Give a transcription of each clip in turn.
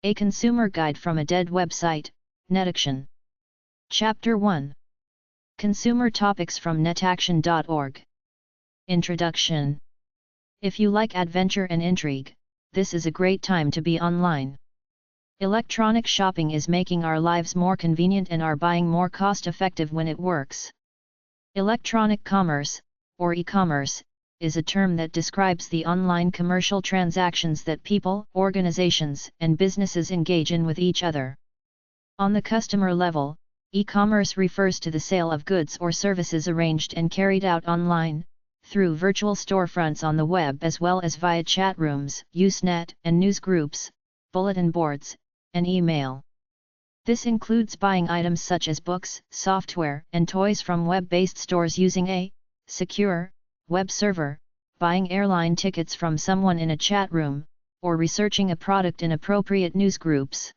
A Consumer Guide from a Dead Website, Netaction. Chapter 1. Consumer Topics from netaction.org. Introduction. If you like adventure and intrigue, this is a great time to be online. Electronic shopping is making our lives more convenient and our buying more cost-effective when it works. Electronic commerce, or e-commerce, is a term that describes the online commercial transactions that people, organizations, and businesses engage in with each other. On the customer level, e-commerce refers to the sale of goods or services arranged and carried out online, through virtual storefronts on the web as well as via chat rooms, Usenet and news groups, bulletin boards, and email. This includes buying items such as books, software, and toys from web-based stores using a secure web server, buying airline tickets from someone in a chat room, or researching a product in appropriate news groups.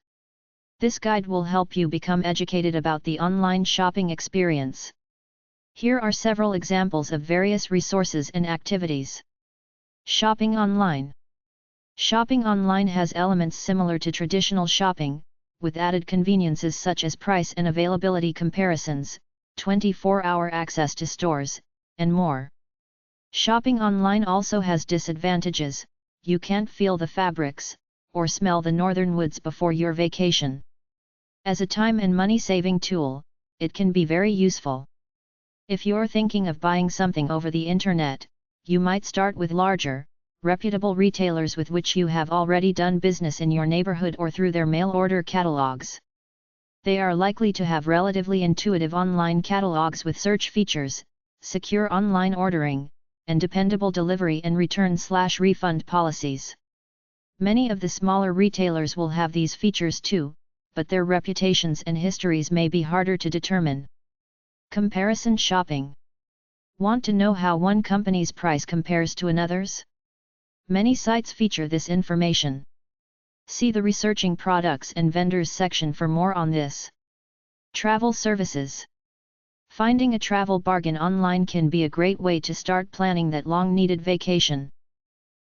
This guide will help you become educated about the online shopping experience. Here are several examples of various resources and activities. Shopping online. Shopping online has elements similar to traditional shopping, with added conveniences such as price and availability comparisons, 24-hour access to stores, and more. Shopping online also has disadvantages. You can't feel the fabrics, or smell the northern woods before your vacation. As a time and money-saving tool, it can be very useful. If you're thinking of buying something over the internet, you might start with larger, reputable retailers with which you have already done business in your neighborhood or through their mail order catalogs. They are likely to have relatively intuitive online catalogs with search features, secure online ordering, and dependable delivery and return/refund policies. Many of the smaller retailers will have these features too, but their reputations and histories may be harder to determine. Comparison shopping. Want to know how one company's price compares to another's? Many sites feature this information. See the Researching Products and Vendors section for more on this. Travel services. Finding a travel bargain online can be a great way to start planning that long-needed vacation.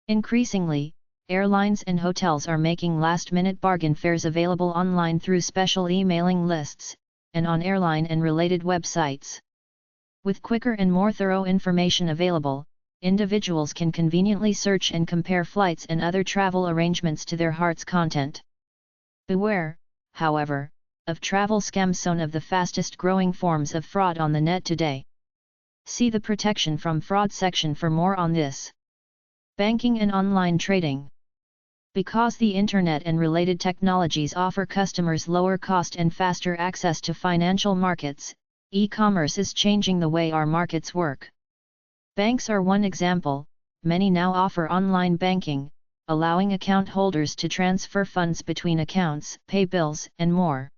Increasingly, airlines and hotels are making last-minute bargain fares available online through special emailing lists, and on airline and related websites. With quicker and more thorough information available, individuals can conveniently search and compare flights and other travel arrangements to their heart's content. Beware, however, of travel scams, one of the fastest growing forms of fraud on the net today. See the Protection from Fraud section for more on this. Banking and online trading. Because the internet and related technologies offer customers lower cost and faster access to financial markets, e-commerce is changing the way our markets work. Banks are one example. Many now offer online banking, allowing account holders to transfer funds between accounts, pay bills, and more.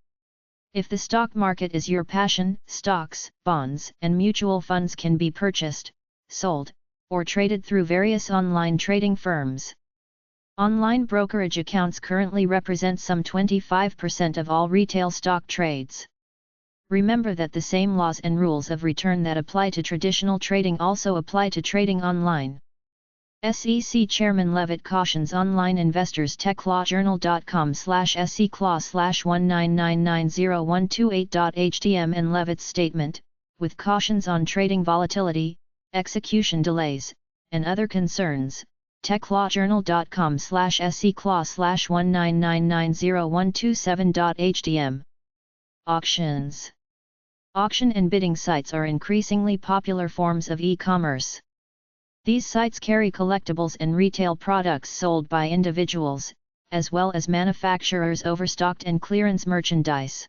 If the stock market is your passion, stocks, bonds, and mutual funds can be purchased, sold, or traded through various online trading firms. Online brokerage accounts currently represent some 25% of all retail stock trades. Remember that the same laws and rules of return that apply to traditional trading also apply to trading online. SEC Chairman Levitt cautions online investors. techlawjournal.com/SEClaw/199900128.htm and Levitt's statement, with cautions on trading volatility, execution delays, and other concerns. techlawjournal.com/SEClaw/199900127.htm. Auctions. Auction and bidding sites are increasingly popular forms of e-commerce. These sites carry collectibles and retail products sold by individuals, as well as manufacturers' overstocked and clearance merchandise.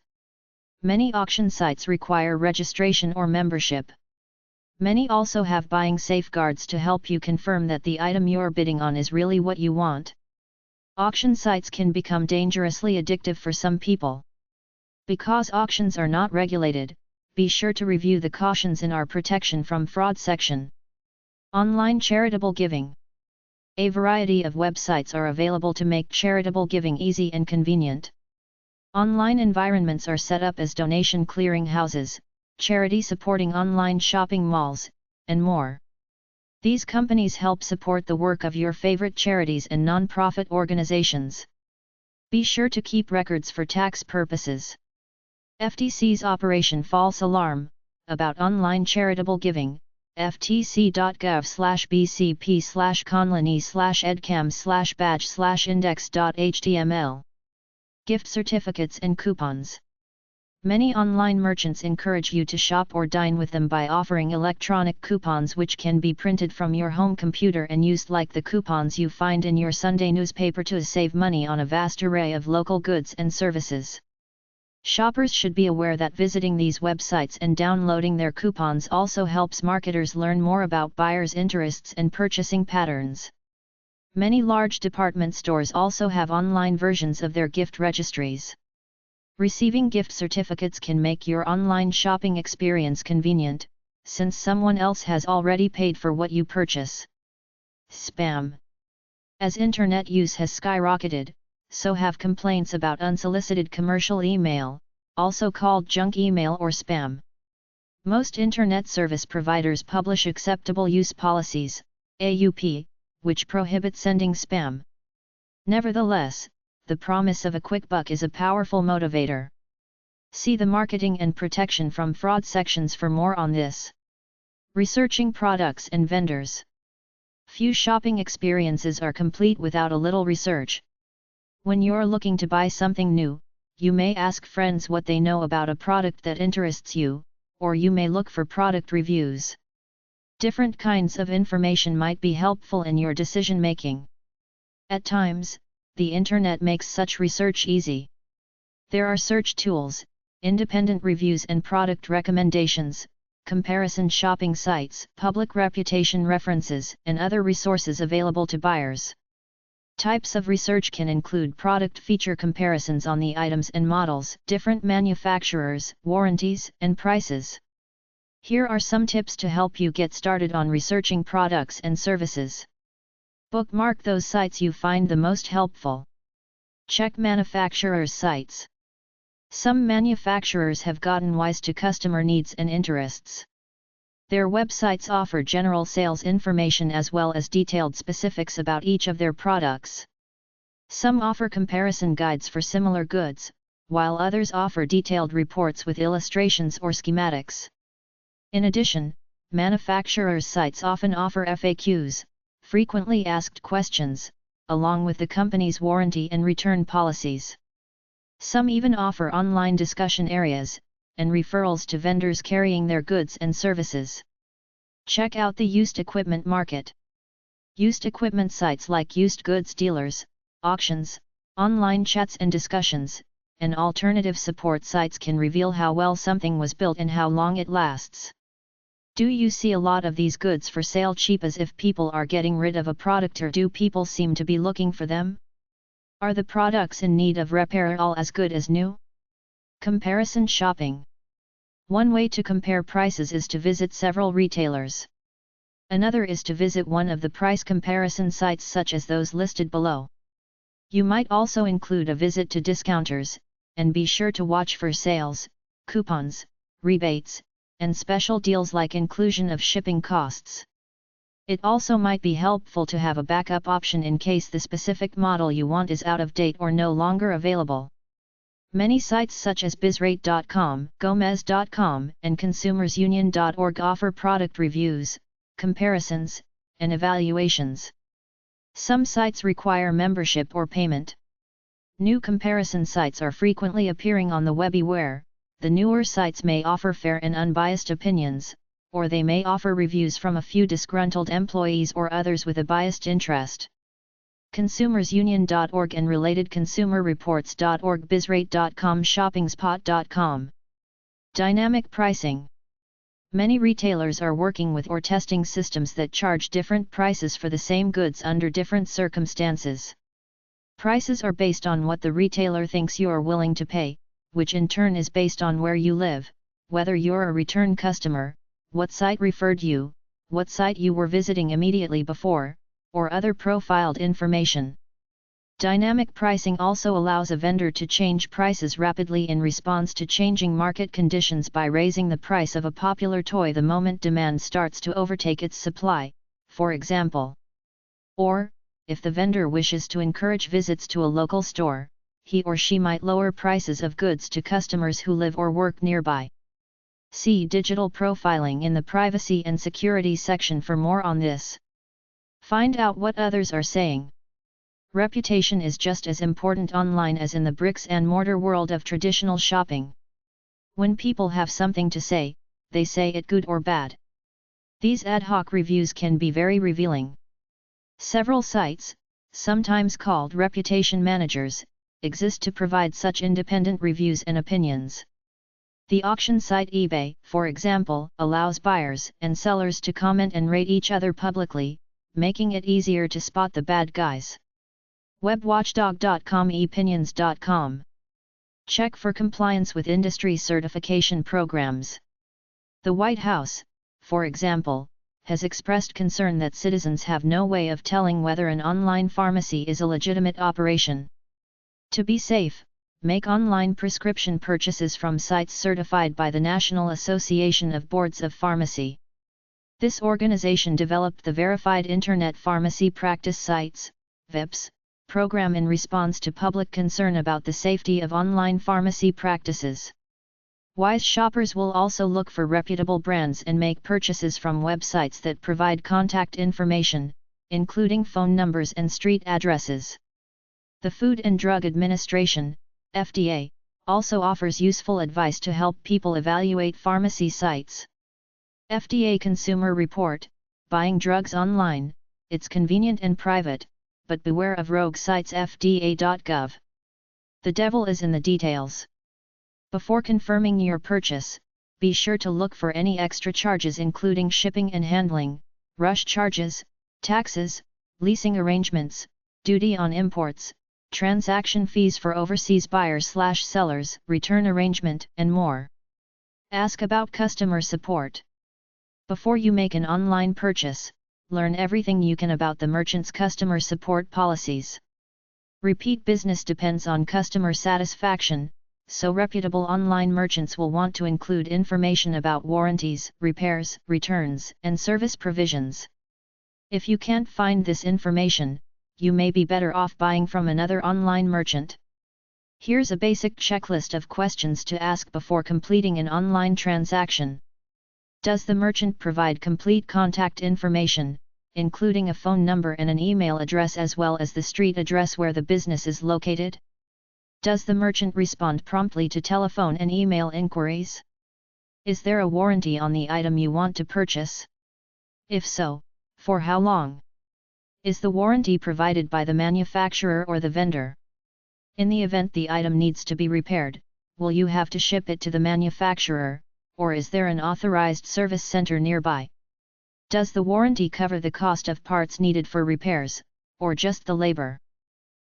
Many auction sites require registration or membership. Many also have buying safeguards to help you confirm that the item you're bidding on is really what you want. Auction sites can become dangerously addictive for some people. Because auctions are not regulated, be sure to review the cautions in our Protection from Fraud section. Online charitable giving. A variety of websites are available to make charitable giving easy and convenient. Online environments are set up as donation clearinghouses, charity supporting online shopping malls, and more. These companies help support the work of your favorite charities and non-profit organizations. Be sure to keep records for tax purposes. FTC's Operation False Alarm, about online charitable giving, ftc.gov/bcp/conlani/edcam/badge/index.html. Gift certificates and coupons. Many online merchants encourage you to shop or dine with them by offering electronic coupons which can be printed from your home computer and used like the coupons you find in your Sunday newspaper to save money on a vast array of local goods and services. Shoppers should be aware that visiting these websites and downloading their coupons also helps marketers learn more about buyers' interests and purchasing patterns. Many large department stores also have online versions of their gift registries. Receiving gift certificates can make your online shopping experience convenient, since someone else has already paid for what you purchase. Spam. As internet use has skyrocketed, so have complaints about unsolicited commercial email, also called junk email or spam. Most internet service providers publish acceptable use policies, AUP, which prohibit sending spam. Nevertheless, the promise of a quick buck is a powerful motivator. See the Marketing and Protection from Fraud sections for more on this. Researching products and vendors. Few shopping experiences are complete without a little research. When you're looking to buy something new, you may ask friends what they know about a product that interests you, or you may look for product reviews. Different kinds of information might be helpful in your decision making. At times, the internet makes such research easy. There are search tools, independent reviews and product recommendations, comparison shopping sites, public reputation references, and other resources available to buyers. Types of research can include product feature comparisons on the items and models, different manufacturers, warranties, and prices. Here are some tips to help you get started on researching products and services. Bookmark those sites you find the most helpful. Check manufacturers' sites. Some manufacturers have gotten wise to customer needs and interests. Their websites offer general sales information as well as detailed specifics about each of their products. Some offer comparison guides for similar goods, while others offer detailed reports with illustrations or schematics. In addition, manufacturers' sites often offer FAQs, frequently asked questions, along with the company's warranty and return policies. Some even offer online discussion areas, and referrals to vendors carrying their goods and services. Check out the used equipment market. Used equipment sites like used goods dealers, auctions, online chats and discussions, and alternative support sites can reveal how well something was built and how long it lasts. Do you see a lot of these goods for sale cheap as if people are getting rid of a product, or do people seem to be looking for them? Are the products in need of repair all as good as new? Comparison shopping. One way to compare prices is to visit several retailers. Another is to visit one of the price comparison sites such as those listed below. You might also include a visit to discounters, and be sure to watch for sales, coupons, rebates, and special deals like inclusion of shipping costs. It also might be helpful to have a backup option in case the specific model you want is out of date or no longer available. Many sites such as bizrate.com, gomez.com, and consumersunion.org offer product reviews, comparisons, and evaluations. Some sites require membership or payment. New comparison sites are frequently appearing on the web, where the newer sites may offer fair and unbiased opinions, or they may offer reviews from a few disgruntled employees or others with a biased interest. consumersunion.org and related consumerreports.org, bizrate.com, shoppingspot.com. Dynamic pricing. Many retailers are working with or testing systems that charge different prices for the same goods under different circumstances. Prices are based on what the retailer thinks you are willing to pay, which in turn is based on where you live, whether you're a return customer, what site referred you, what site you were visiting immediately before, or other profiled information. Dynamic pricing also allows a vendor to change prices rapidly in response to changing market conditions by raising the price of a popular toy the moment demand starts to overtake its supply, for example. Or, if the vendor wishes to encourage visits to a local store, he or she might lower prices of goods to customers who live or work nearby. See digital profiling in the privacy and security section for more on this. Find out what others are saying. Reputation is just as important online as in the bricks and mortar world of traditional shopping. When people have something to say, they say it good or bad. These ad hoc reviews can be very revealing. Several sites, sometimes called reputation managers, exist to provide such independent reviews and opinions. The auction site eBay, for example, allows buyers and sellers to comment and rate each other publicly, making it easier to spot the bad guys. Webwatchdog.com ePinions.com. Check for compliance with industry certification programs. The White House, for example, has expressed concern that citizens have no way of telling whether an online pharmacy is a legitimate operation. To be safe, make online prescription purchases from sites certified by the National Association of Boards of Pharmacy. This organization developed the Verified Internet Pharmacy Practice Sites (VIPS) program in response to public concern about the safety of online pharmacy practices. Wise shoppers will also look for reputable brands and make purchases from websites that provide contact information, including phone numbers and street addresses. The Food and Drug Administration, FDA, also offers useful advice to help people evaluate pharmacy sites. FDA Consumer Report, Buying Drugs Online, it's convenient and private, but beware of rogue sites. FDA.gov. The devil is in the details. Before confirming your purchase, be sure to look for any extra charges including shipping and handling, rush charges, taxes, leasing arrangements, duty on imports, transaction fees for overseas buyers/sellers, return arrangement, and more. Ask about customer support. Before you make an online purchase, learn everything you can about the merchant's customer support policies. Repeat business depends on customer satisfaction, so reputable online merchants will want to include information about warranties, repairs, returns, and service provisions. If you can't find this information, you may be better off buying from another online merchant. Here's a basic checklist of questions to ask before completing an online transaction. Does the merchant provide complete contact information, including a phone number and an email address as well as the street address where the business is located? Does the merchant respond promptly to telephone and email inquiries? Is there a warranty on the item you want to purchase? If so, for how long? Is the warranty provided by the manufacturer or the vendor? In the event the item needs to be repaired, will you have to ship it to the manufacturer, or is there an authorized service center nearby? Does the warranty cover the cost of parts needed for repairs, or just the labor?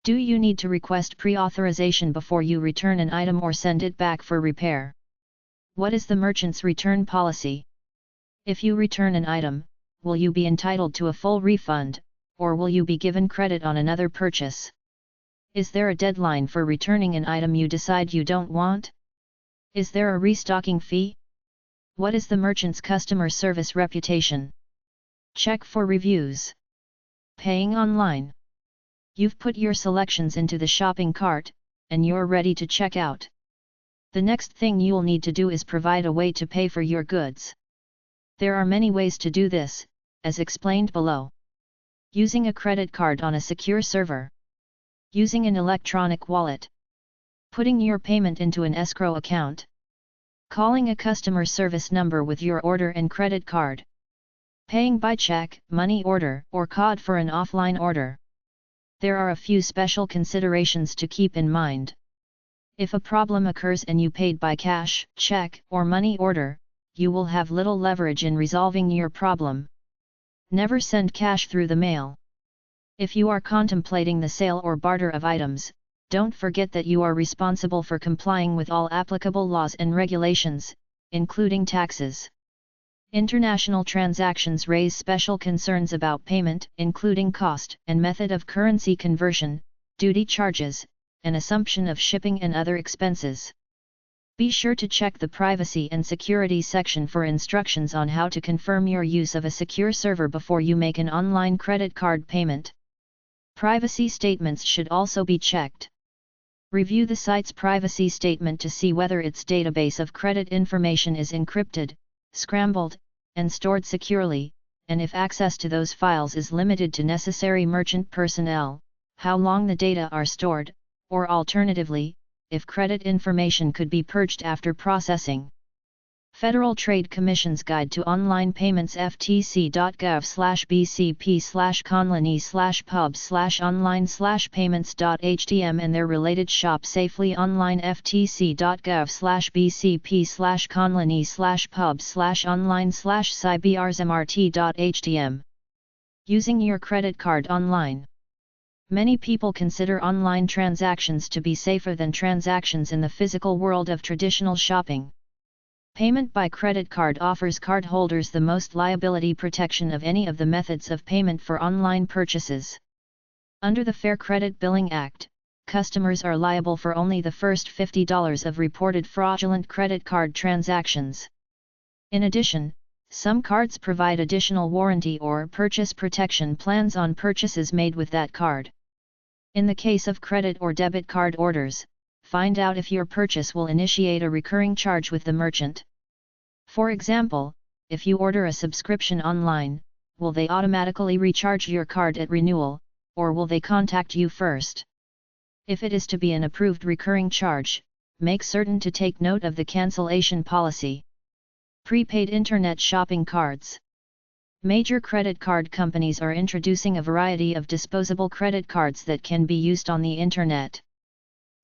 Do you need to request pre-authorization before you return an item or send it back for repair? What is the merchant's return policy? If you return an item, will you be entitled to a full refund, or will you be given credit on another purchase? Is there a deadline for returning an item you decide you don't want? Is there a restocking fee? What is the merchant's customer service reputation? Check for reviews. Paying online. You've put your selections into the shopping cart, and you're ready to check out. The next thing you'll need to do is provide a way to pay for your goods. There are many ways to do this, as explained below. Using a credit card on a secure server. Using an electronic wallet. Putting your payment into an escrow account. Calling a customer service number with your order and credit card. Paying by check, money order, or card for an offline order. There are a few special considerations to keep in mind. If a problem occurs and you paid by cash, check, or money order, you will have little leverage in resolving your problem. Never send cash through the mail. If you are contemplating the sale or barter of items, don't forget that you are responsible for complying with all applicable laws and regulations, including taxes. International transactions raise special concerns about payment, including cost and method of currency conversion, duty charges, and assumption of shipping and other expenses. Be sure to check the privacy and security section for instructions on how to confirm your use of a secure server before you make an online credit card payment. Privacy statements should also be checked. Review the site's privacy statement to see whether its database of credit information is encrypted, scrambled, and stored securely, and if access to those files is limited to necessary merchant personnel, how long the data are stored, or alternatively, if credit information could be purged after processing. Federal Trade Commission's Guide to Online Payments ftc.gov/bcp/conlani/pub/online/payments.htm and their related shop safely online ftc.gov/bcp/conlani/pub/online/cybrsmrt.htm. Using your credit card online. Many people consider online transactions to be safer than transactions in the physical world of traditional shopping. Payment by credit card offers cardholders the most liability protection of any of the methods of payment for online purchases. Under the Fair Credit Billing Act, customers are liable for only the first $50 of reported fraudulent credit card transactions. In addition, some cards provide additional warranty or purchase protection plans on purchases made with that card. In the case of credit or debit card orders, find out if your purchase will initiate a recurring charge with the merchant. For example, if you order a subscription online, will they automatically recharge your card at renewal, or will they contact you first? If it is to be an approved recurring charge, make certain to take note of the cancellation policy. Prepaid Internet Shopping Cards. Major credit card companies are introducing a variety of disposable credit cards that can be used on the Internet.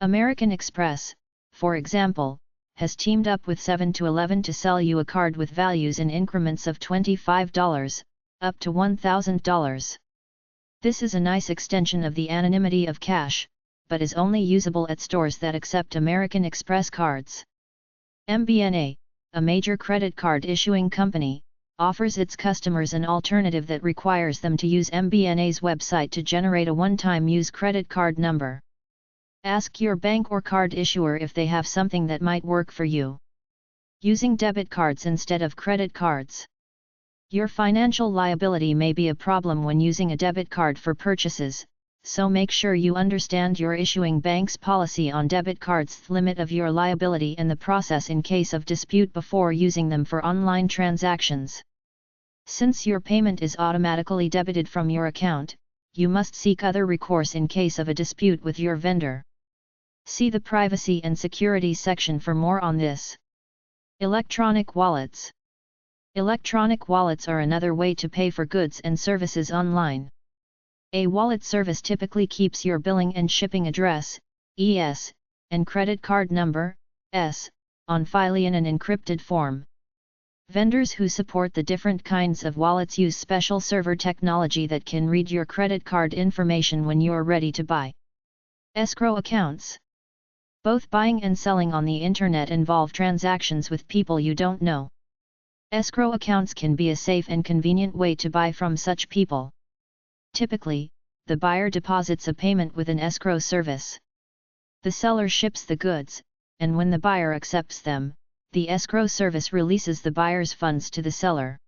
American Express, for example, has teamed up with 7-Eleven to sell you a card with values in increments of $25, up to $1,000. This is a nice extension of the anonymity of cash, but is only usable at stores that accept American Express cards. MBNA, a major credit card issuing company, offers its customers an alternative that requires them to use MBNA's website to generate a one-time use credit card number. Ask your bank or card issuer if they have something that might work for you. Using debit cards instead of credit cards. Your financial liability may be a problem when using a debit card for purchases, so make sure you understand your issuing bank's policy on debit cards, the limit of your liability and the process in case of dispute before using them for online transactions. Since your payment is automatically debited from your account, you must seek other recourse in case of a dispute with your vendor. See the Privacy and Security section for more on this. Electronic wallets. Electronic wallets are another way to pay for goods and services online. A wallet service typically keeps your billing and shipping address, ES, and credit card number, S, on file in an encrypted form. Vendors who support the different kinds of wallets use special server technology that can read your credit card information when you're ready to buy. Escrow accounts. Both buying and selling on the internet involve transactions with people you don't know. Escrow accounts can be a safe and convenient way to buy from such people. Typically, the buyer deposits a payment with an escrow service. The seller ships the goods, and when the buyer accepts them, the escrow service releases the buyer's funds to the seller.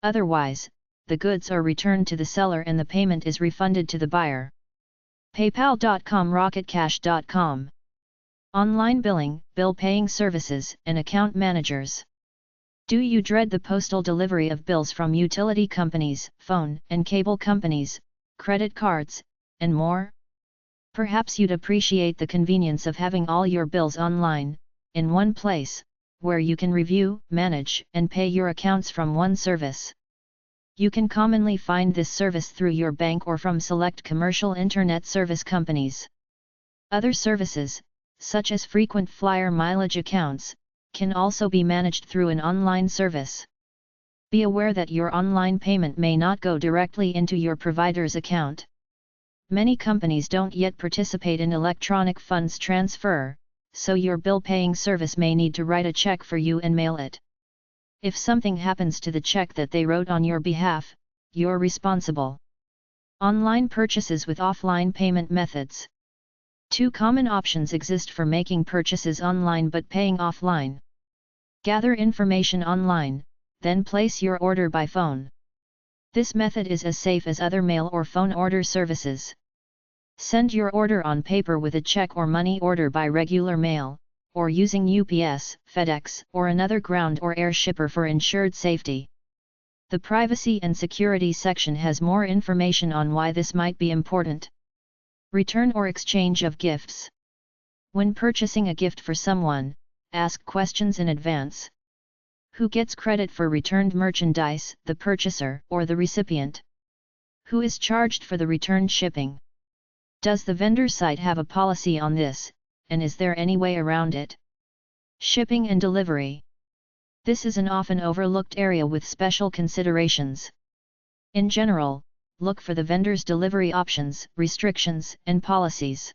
Otherwise, the goods are returned to the seller and the payment is refunded to the buyer. PayPal.com, RocketCash.com. Online billing, bill paying services, and account managers. Do you dread the postal delivery of bills from utility companies, phone and cable companies, credit cards, and more? Perhaps you'd appreciate the convenience of having all your bills online, in one place, where you can review, manage, and pay your accounts from one service. You can commonly find this service through your bank or from select commercial internet service companies. Other services, such as frequent flyer mileage accounts, can also be managed through an online service. Be aware that your online payment may not go directly into your provider's account. Many companies don't yet participate in electronic funds transfer, so your bill-paying service may need to write a check for you and mail it. If something happens to the check that they wrote on your behalf, you're responsible. Online purchases with offline payment methods. Two common options exist for making purchases online but paying offline. Gather information online, then place your order by phone. This method is as safe as other mail or phone order services. Send your order on paper with a check or money order by regular mail, or using UPS, FedEx, or another ground or air shipper for ensured safety. The Privacy and Security section has more information on why this might be important. Return or exchange of gifts. When purchasing a gift for someone, ask questions in advance. Who gets credit for returned merchandise, the purchaser or the recipient? Who is charged for the returned shipping? Does the vendor site have a policy on this, and is there any way around it? Shipping and delivery. This is an often overlooked area with special considerations. In general, look for the vendor's delivery options, restrictions, and policies.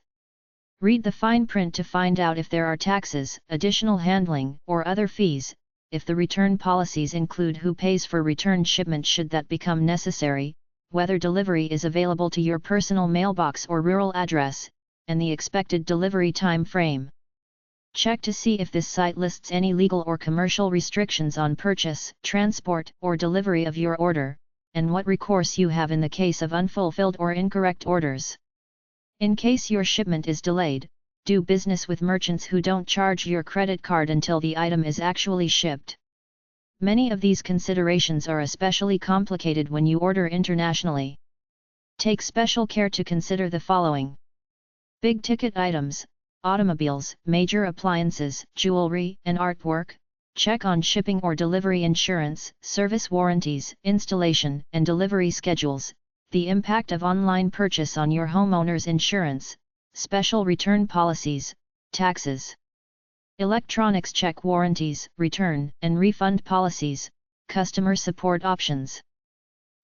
Read the fine print to find out if there are taxes, additional handling, or other fees. If the return policies include who pays for returned shipment should that become necessary, whether delivery is available to your personal mailbox or rural address, and the expected delivery time frame. Check to see if this site lists any legal or commercial restrictions on purchase, transport, or delivery of your order, and what recourse you have in the case of unfulfilled or incorrect orders. In case your shipment is delayed, do business with merchants who don't charge your credit card until the item is actually shipped. Many of these considerations are especially complicated when you order internationally. Take special care to consider the following. Big-ticket items, automobiles, major appliances, jewelry, and artwork. Check on shipping or delivery insurance, service warranties, installation and delivery schedules, the impact of online purchase on your homeowner's insurance, special return policies, taxes. Electronics check warranties, return and refund policies, customer support options.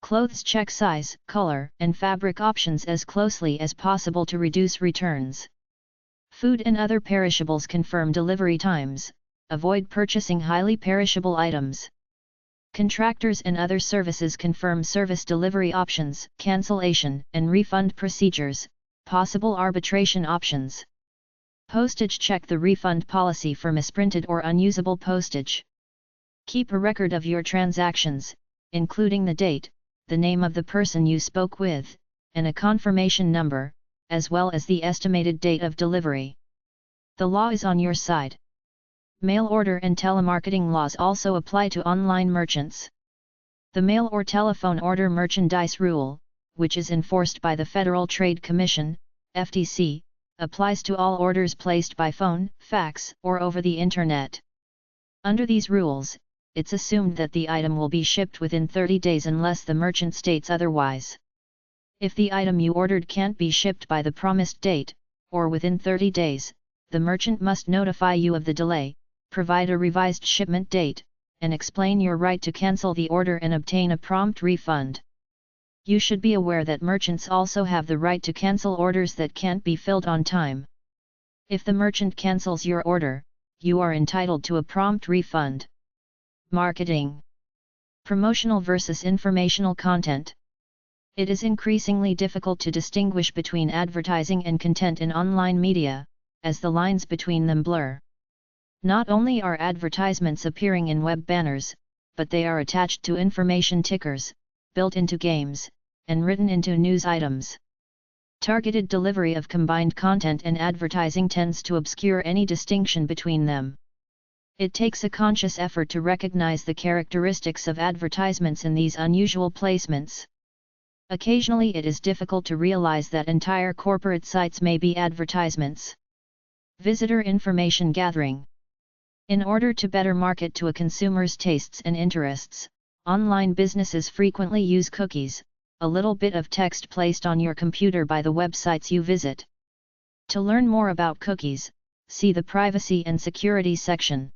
Clothes check size, color, and fabric options as closely as possible to reduce returns. Food and other perishables confirm delivery times, avoid purchasing highly perishable items. Contractors and other services confirm service delivery options, cancellation and refund procedures, possible arbitration options. Postage check the refund policy for misprinted or unusable postage. Keep a record of your transactions, including the date, the name of the person you spoke with, and a confirmation number, as well as the estimated date of delivery. The law is on your side. Mail order and telemarketing laws also apply to online merchants. The mail or telephone order merchandise rule, which is enforced by the Federal Trade Commission, FTC, applies to all orders placed by phone, fax, or over the Internet. Under these rules, it's assumed that the item will be shipped within 30 days unless the merchant states otherwise. If the item you ordered can't be shipped by the promised date, or within 30 days, the merchant must notify you of the delay, provide a revised shipment date, and explain your right to cancel the order and obtain a prompt refund. You should be aware that merchants also have the right to cancel orders that can't be filled on time. If the merchant cancels your order, you are entitled to a prompt refund. Marketing. Promotional versus informational content. It is increasingly difficult to distinguish between advertising and content in online media, as the lines between them blur. Not only are advertisements appearing in web banners, but they are attached to information tickers, built into games, and written into news items. Targeted delivery of combined content and advertising tends to obscure any distinction between them. It takes a conscious effort to recognize the characteristics of advertisements in these unusual placements. Occasionally it is difficult to realize that entire corporate sites may be advertisements. Visitor information gathering. In order to better market to a consumer's tastes and interests, online businesses frequently use cookies, a little bit of text placed on your computer by the websites you visit. To learn more about cookies, see the Privacy and Security section.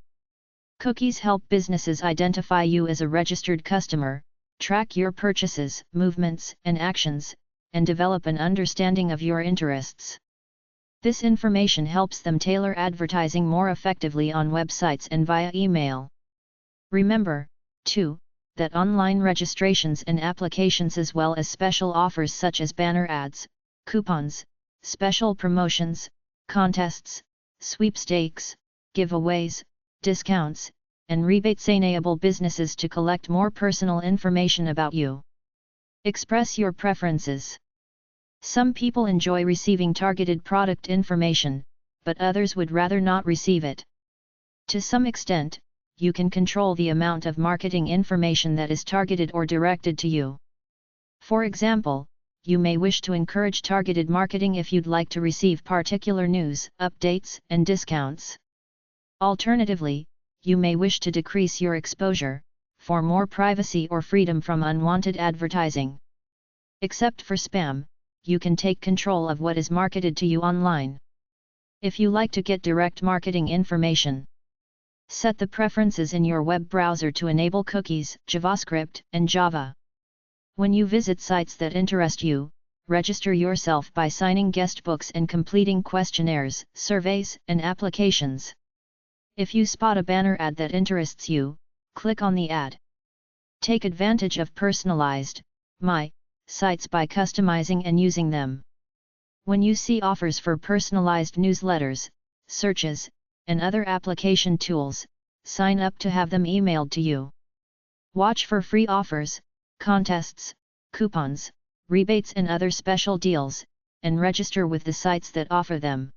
Cookies help businesses identify you as a registered customer, track your purchases, movements, and actions, and develop an understanding of your interests. This information helps them tailor advertising more effectively on websites and via email. Remember, too, that online registrations and applications as well as special offers such as banner ads, coupons, special promotions, contests, sweepstakes, giveaways, discounts, and rebates enable businesses to collect more personal information about you. Express your preferences. Some people enjoy receiving targeted product information, but others would rather not receive it. To some extent, you can control the amount of marketing information that is targeted or directed to you. For example, you may wish to encourage targeted marketing if you'd like to receive particular news, updates, and discounts. Alternatively, you may wish to decrease your exposure, for more privacy or freedom from unwanted advertising. Except for spam, you can take control of what is marketed to you online. If you like to get direct marketing information, set the preferences in your web browser to enable cookies, JavaScript, and Java. When you visit sites that interest you, register yourself by signing guest books and completing questionnaires, surveys, and applications. If you spot a banner ad that interests you, click on the ad. Take advantage of personalized, My sites by customizing and using them. When you see offers for personalized newsletters, searches, and other application tools, sign up to have them emailed to you. Watch for free offers, contests, coupons, rebates and other special deals, and register with the sites that offer them.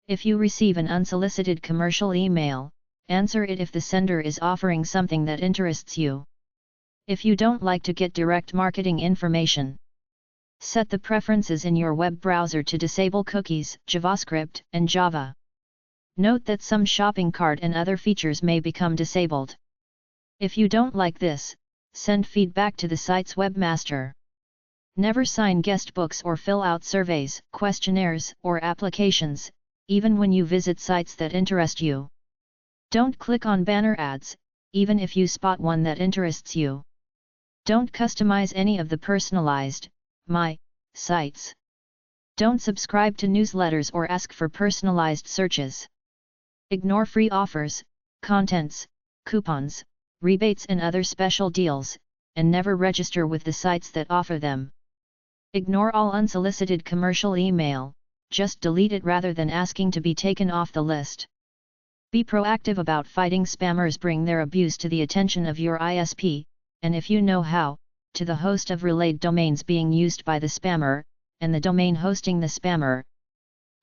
If you receive an unsolicited commercial email, answer it if the sender is offering something that interests you. If you don't like to get direct marketing information, set the preferences in your web browser to disable cookies, JavaScript, and Java. Note that some shopping cart and other features may become disabled. If you don't like this, send feedback to the site's webmaster. Never sign guest books or fill out surveys, questionnaires, or applications, even when you visit sites that interest you. Don't click on banner ads, even if you spot one that interests you. Don't customize any of the personalized, My sites. Don't subscribe to newsletters or ask for personalized searches. Ignore free offers, contents, coupons, rebates and other special deals, and never register with the sites that offer them. Ignore all unsolicited commercial email, just delete it rather than asking to be taken off the list. Be proactive about fighting spammers. Bring their abuse to the attention of your ISP, and if you know how, to the host of relayed domains being used by the spammer, and the domain hosting the spammer.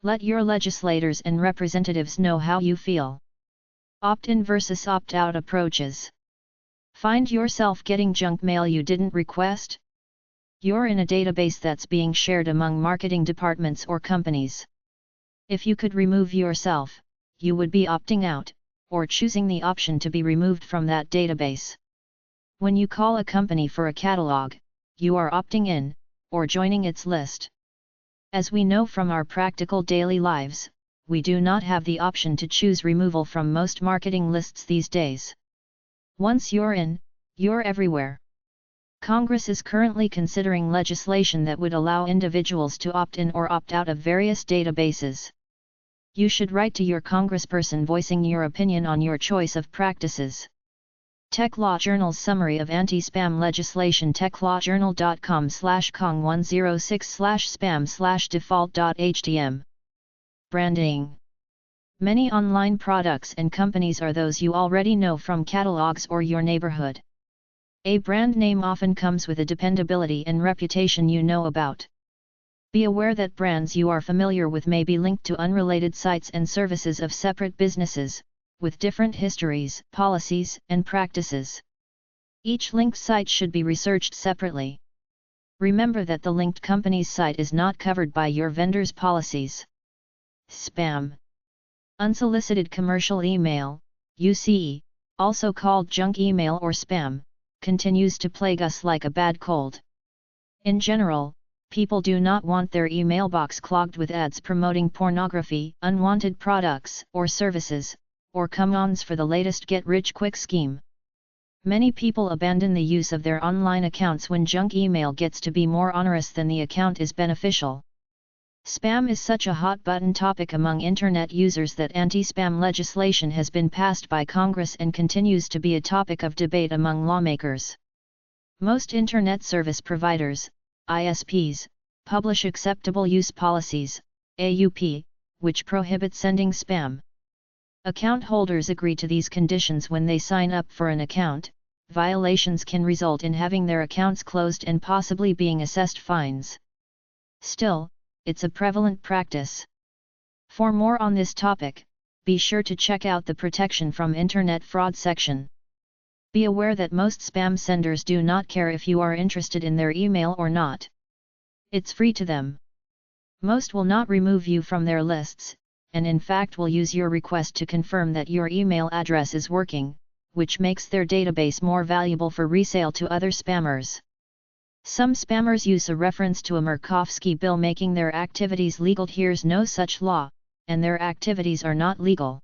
Let your legislators and representatives know how you feel. Opt-in versus opt-out approaches. Find yourself getting junk mail you didn't request? You're in a database that's being shared among marketing departments or companies. If you could remove yourself, you would be opting out, or choosing the option to be removed from that database. When you call a company for a catalog, you are opting in, or joining its list. As we know from our practical daily lives, we do not have the option to choose removal from most marketing lists these days. Once you're in, you're everywhere. Congress is currently considering legislation that would allow individuals to opt in or opt out of various databases. You should write to your congressperson voicing your opinion on your choice of practices. Tech Law Journal's summary of anti-spam legislation. techlawjournal.com/kong106/spam/default.htm. Branding. Many online products and companies are those you already know from catalogs or your neighborhood. A brand name often comes with a dependability and reputation you know about. Be aware that brands you are familiar with may be linked to unrelated sites and services of separate businesses, with different histories, policies, and practices. Each linked site should be researched separately. Remember that the linked company's site is not covered by your vendor's policies. Spam. Unsolicited commercial email, UCE, also called junk email or spam, continues to plague us like a bad cold. In general, people do not want their email box clogged with ads promoting pornography, unwanted products or services, or come-ons for the latest get-rich-quick scheme. Many people abandon the use of their online accounts when junk email gets to be more onerous than the account is beneficial. Spam is such a hot-button topic among Internet users that anti-spam legislation has been passed by Congress and continues to be a topic of debate among lawmakers. Most Internet service providers, ISPs, publish acceptable use policies, AUP, which prohibit sending spam. Account holders agree to these conditions when they sign up for an account. Violations can result in having their accounts closed and possibly being assessed fines. Still, it's a prevalent practice. For more on this topic, be sure to check out the Protection from Internet Fraud section. Be aware that most spam senders do not care if you are interested in their email or not. It's free to them. Most will not remove you from their lists, and in fact will use your request to confirm that your email address is working, which makes their database more valuable for resale to other spammers. Some spammers use a reference to a Murkowski bill making their activities legal. Here's no such law, and their activities are not legal.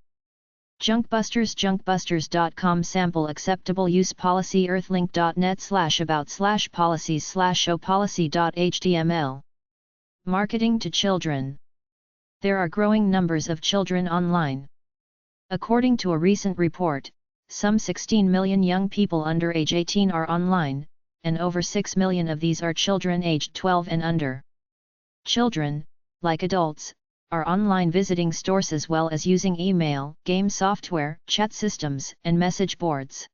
Junkbusters. Junkbusters.com sample acceptable use policy earthlink.net/about/policies/showpolicy.html. Marketing to children. There are growing numbers of children online. According to a recent report, some 16 million young people under age 18 are online, and over 6 million of these are children aged 12 and under. Children, like adults, are online visiting stores as well as using email, game software, chat systems, and message boards.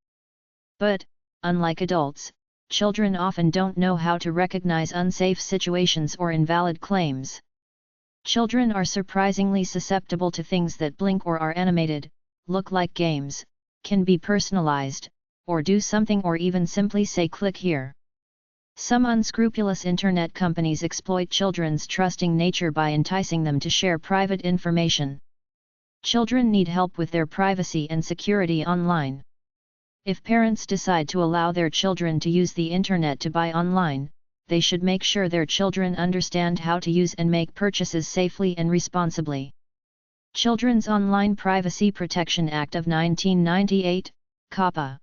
But, unlike adults, children often don't know how to recognize unsafe situations or invalid claims. Children are surprisingly susceptible to things that blink or are animated, look like games, can be personalized, or do something or even simply say click here. Some unscrupulous internet companies exploit children's trusting nature by enticing them to share private information. Children need help with their privacy and security online. If parents decide to allow their children to use the internet to buy online, they should make sure their children understand how to use and make purchases safely and responsibly. Children's Online Privacy Protection Act of 1998, COPPA.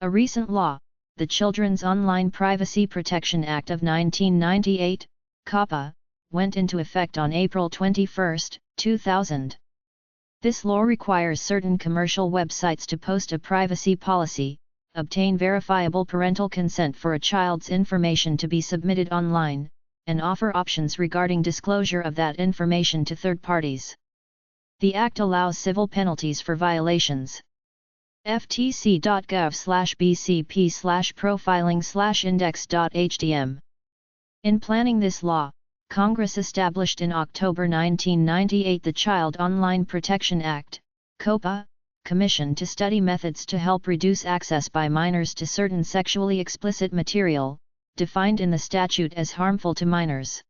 A recent law, the Children's Online Privacy Protection Act of 1998, COPPA, went into effect on April 21, 2000. This law requires certain commercial websites to post a privacy policy, obtain verifiable parental consent for a child's information to be submitted online, and offer options regarding disclosure of that information to third parties. The Act allows civil penalties for violations. ftc.gov/bcp/profiling/index.htm. In planning this law, Congress established in October 1998 the Child Online Protection Act, COPPA, Commission to study methods to help reduce access by minors to certain sexually explicit material, defined in the statute as harmful to minors.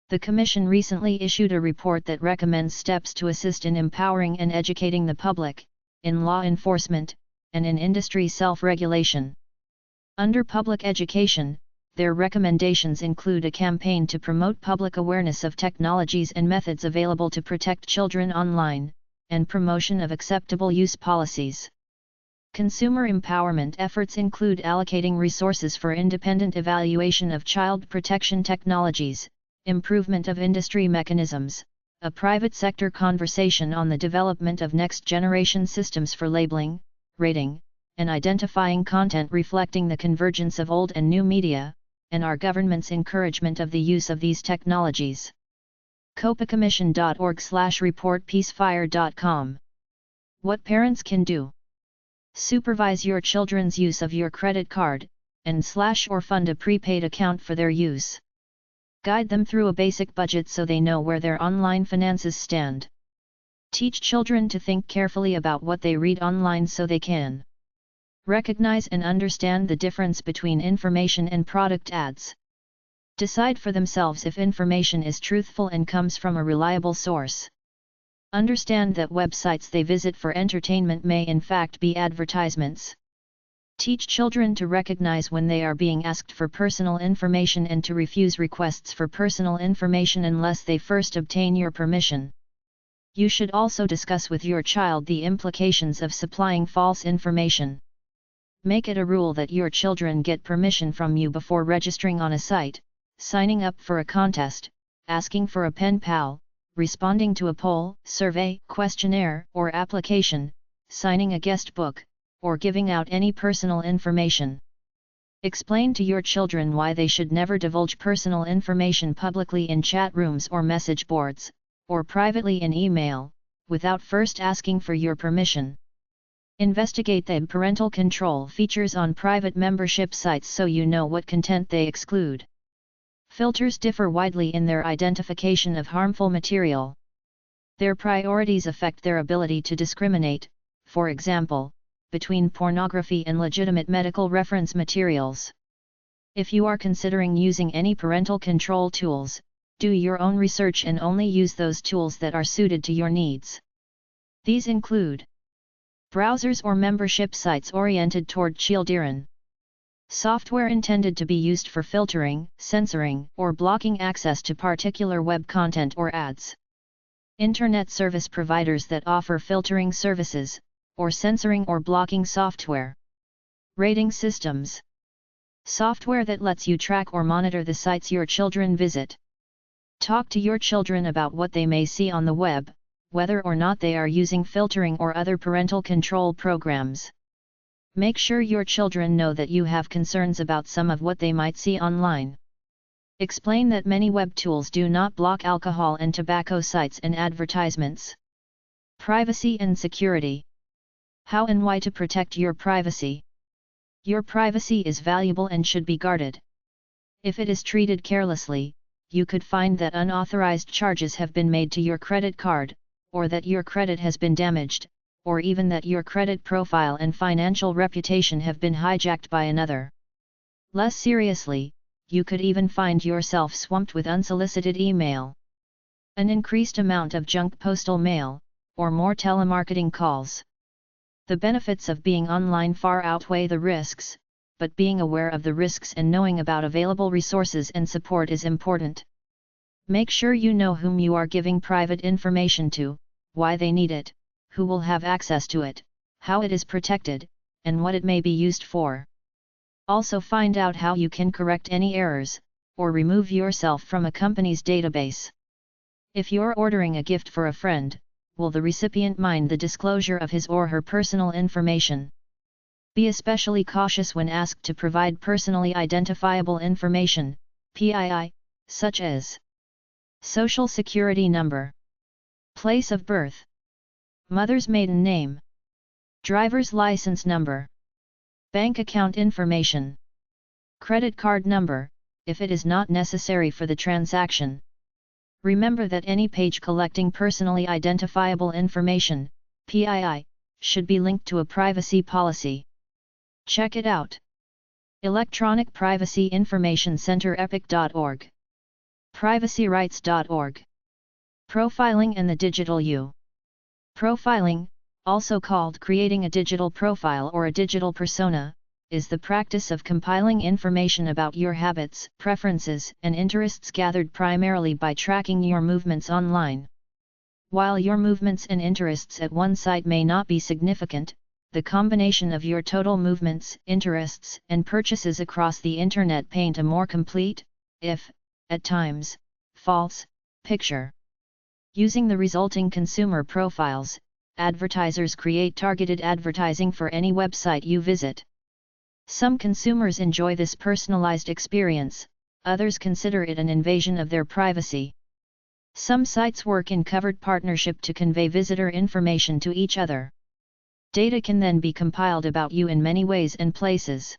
The Commission recently issued a report that recommends steps to assist in empowering and educating the public, in law enforcement, and in industry self-regulation. Under public education, their recommendations include a campaign to promote public awareness of technologies and methods available to protect children online, and promotion of acceptable use policies. Consumer empowerment efforts include allocating resources for independent evaluation of child protection technologies, improvement of industry mechanisms, a private sector conversation on the development of next-generation systems for labeling, rating, and identifying content reflecting the convergence of old and new media, and our government's encouragement of the use of these technologies. copacommission.org/reportpeacefire.com. What parents can do. Supervise your children's use of your credit card, and/or fund a prepaid account for their use. Guide them through a basic budget so they know where their online finances stand. Teach children to think carefully about what they read online so they can recognize and understand the difference between information and product ads. Decide for themselves if information is truthful and comes from a reliable source. Understand that websites they visit for entertainment may in fact be advertisements. Teach children to recognize when they are being asked for personal information and to refuse requests for personal information unless they first obtain your permission. You should also discuss with your child the implications of supplying false information. Make it a rule that your children get permission from you before registering on a site, signing up for a contest, asking for a pen pal, responding to a poll, survey, questionnaire, or application, signing a guest book, or giving out any personal information. Explain to your children why they should never divulge personal information publicly in chat rooms or message boards, or privately in email, without first asking for your permission. Investigate the parental control features on private membership sites so you know what content they exclude. Filters differ widely in their identification of harmful material. Their priorities affect their ability to discriminate, for example, between pornography and legitimate medical reference materials. If you are considering using any parental control tools, do your own research and only use those tools that are suited to your needs. These include browsers or membership sites oriented toward children, software intended to be used for filtering, censoring, or blocking access to particular web content or ads, internet service providers that offer filtering services, or censoring or blocking software, rating systems, software that lets you track or monitor the sites your children visit. Talk to your children about what they may see on the web, whether or not they are using filtering or other parental control programs. Make sure your children know that you have concerns about some of what they might see online. Explain that many web tools do not block alcohol and tobacco sites and advertisements. Privacy and security. How and why to protect your privacy. Your privacy is valuable and should be guarded. If it is treated carelessly, you could find that unauthorized charges have been made to your credit card, or that your credit has been damaged, or even that your credit profile and financial reputation have been hijacked by another. Less seriously, you could even find yourself swamped with unsolicited email, an increased amount of junk postal mail, or more telemarketing calls. The benefits of being online far outweigh the risks, but being aware of the risks and knowing about available resources and support is important. Make sure you know whom you are giving private information to, why they need it, who will have access to it, how it is protected, and what it may be used for. Also find out how you can correct any errors, or remove yourself from a company's database. If you're ordering a gift for a friend, will the recipient mind the disclosure of his or her personal information? Be especially cautious when asked to provide personally identifiable information, PII, such as Social Security number, place of birth, mother's maiden name, driver's license number, bank account information, credit card number, if it is not necessary for the transaction. Remember that any page collecting personally identifiable information, PII, should be linked to a privacy policy. Check it out. Electronic Privacy Information Center epic.org, privacyrights.org. Profiling and the Digital You. Profiling, also called creating a digital profile or a digital persona, is the practice of compiling information about your habits, preferences, and interests gathered primarily by tracking your movements online. While your movements and interests at one site may not be significant, the combination of your total movements, interests, and purchases across the internet paint a more complete, if, at times, false, picture. Using the resulting consumer profiles, advertisers create targeted advertising for any website you visit. Some consumers enjoy this personalized experience, others consider it an invasion of their privacy. Some sites work in covered partnership to convey visitor information to each other. Data can then be compiled about you in many ways and places.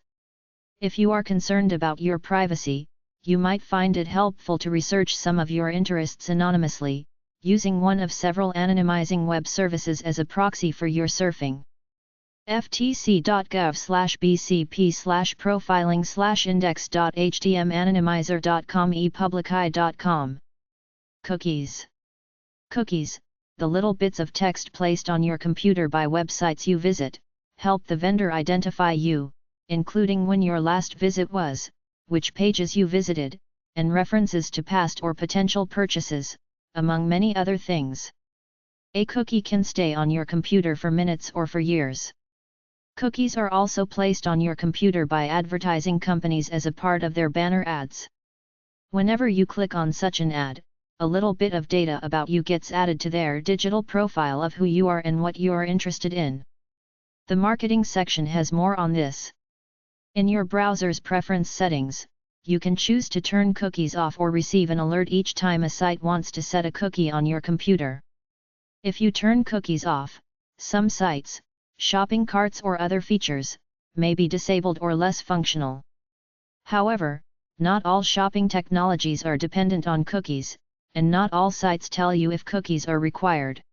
If you are concerned about your privacy, you might find it helpful to research some of your interests anonymously, using one of several anonymizing web services as a proxy for your surfing. ftc.gov/bcp/profiling/index.htm anonymizer.com epublici.com. Cookies. Cookies, the little bits of text placed on your computer by websites you visit, help the vendor identify you, including when your last visit was, which pages you visited, and references to past or potential purchases, among many other things. A cookie can stay on your computer for minutes or for years. Cookies are also placed on your computer by advertising companies as a part of their banner ads. Whenever you click on such an ad, a little bit of data about you gets added to their digital profile of who you are and what you are interested in. The marketing section has more on this. In your browser's preference settings, you can choose to turn cookies off or receive an alert each time a site wants to set a cookie on your computer. If you turn cookies off, some sites, shopping carts or other features, may be disabled or less functional. However, not all shopping technologies are dependent on cookies, and not all sites tell you if cookies are required.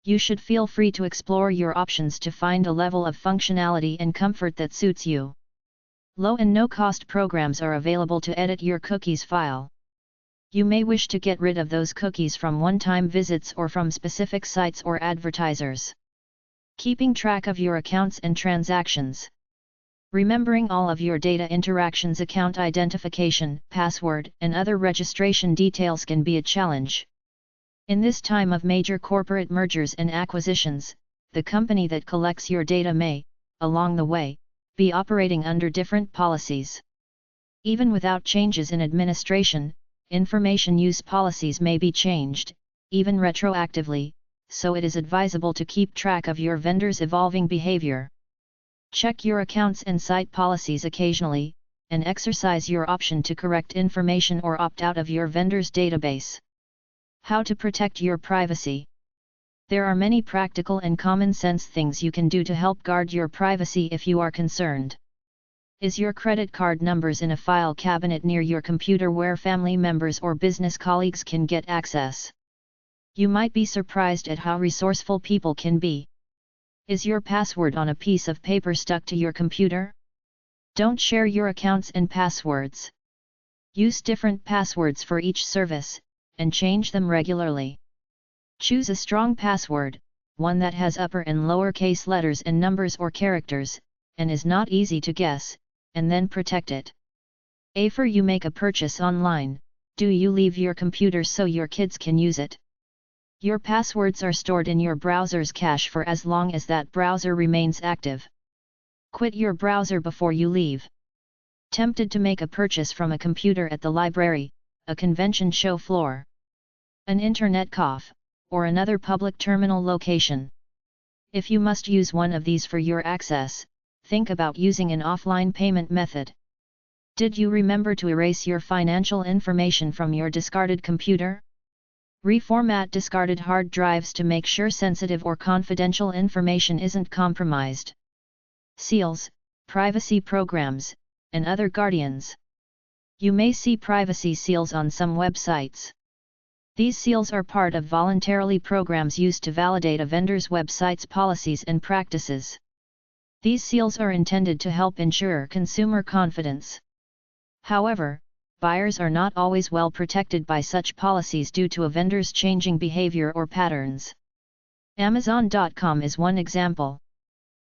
You should feel free to explore your options to find a level of functionality and comfort that suits you. Low and no-cost programs are available to edit your cookies file. You may wish to get rid of those cookies from one-time visits or from specific sites or advertisers. Keeping track of your accounts and transactions. Remembering all of your data interactions, account identification, password, and other registration details can be a challenge. In this time of major corporate mergers and acquisitions, the company that collects your data may, along the way, be operating under different policies. Even without changes in administration, information use policies may be changed, even retroactively, so it is advisable to keep track of your vendor's evolving behavior. Check your accounts and site policies occasionally, and exercise your option to correct information or opt out of your vendor's database. How to protect your privacy. There are many practical and common sense things you can do to help guard your privacy if you are concerned. Is your credit card numbers in a file cabinet near your computer where family members or business colleagues can get access? You might be surprised at how resourceful people can be. Is your password on a piece of paper stuck to your computer? Don't share your accounts and passwords. Use different passwords for each service, and change them regularly. Choose a strong password, one that has upper and lower case letters and numbers or characters, and is not easy to guess, and then protect it. After you make a purchase online, do you leave your computer so your kids can use it? Your passwords are stored in your browser's cache for as long as that browser remains active. Quit your browser before you leave. Tempted to make a purchase from a computer at the library, a convention show floor, an internet cafe, or another public terminal location? If you must use one of these for your access, think about using an offline payment method. Did you remember to erase your financial information from your discarded computer? Reformat discarded hard drives to make sure sensitive or confidential information isn't compromised. Seals, privacy programs, and other guardians. You may see privacy seals on some websites. These seals are part of voluntarily programs used to validate a vendor's website's policies and practices. These seals are intended to help ensure consumer confidence. However, buyers are not always well protected by such policies due to a vendor's changing behavior or patterns. Amazon.com is one example.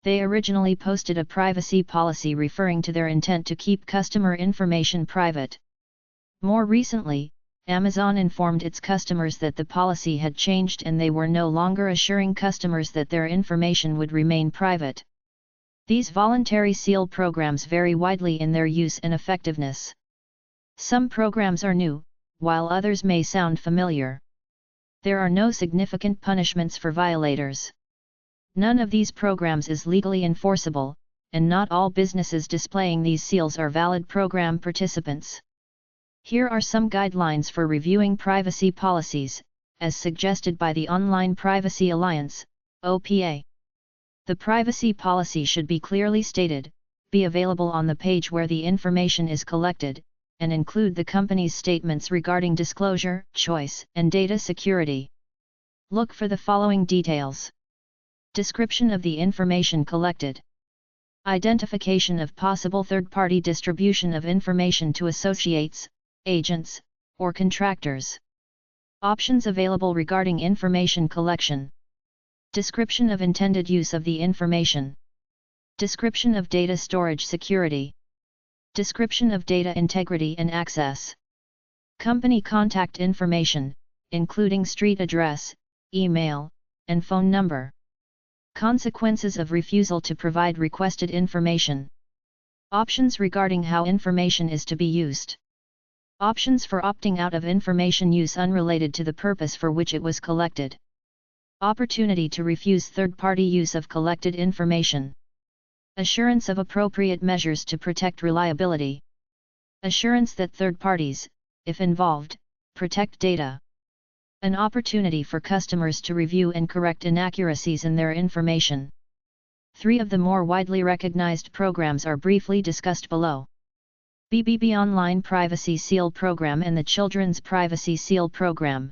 They originally posted a privacy policy referring to their intent to keep customer information private. More recently, Amazon informed its customers that the policy had changed and they were no longer assuring customers that their information would remain private. These voluntary seal programs vary widely in their use and effectiveness. Some programs are new, while others may sound familiar. There are no significant punishments for violators. None of these programs is legally enforceable, and not all businesses displaying these seals are valid program participants. Here are some guidelines for reviewing privacy policies, as suggested by the Online Privacy Alliance, OPA. The privacy policy should be clearly stated, be available on the page where the information is collected, and include the company's statements regarding disclosure, choice, and data security. Look for the following details. Description of the information collected. Identification of possible third-party distribution of information to associates, agents, or contractors. Options available regarding information collection. Description of intended use of the information. Description of data storage security. Description of data integrity and access. Company contact information, including street address, email, and phone number. Consequences of refusal to provide requested information. Options regarding how information is to be used. Options for opting out of information use unrelated to the purpose for which it was collected. Opportunity to refuse third-party use of collected information. Assurance of appropriate measures to protect reliability. Assurance that third parties, if involved, protect data. An opportunity for customers to review and correct inaccuracies in their information. 3 of the more widely recognized programs are briefly discussed below. BBB Online Privacy Seal Program and the Children's Privacy Seal Program.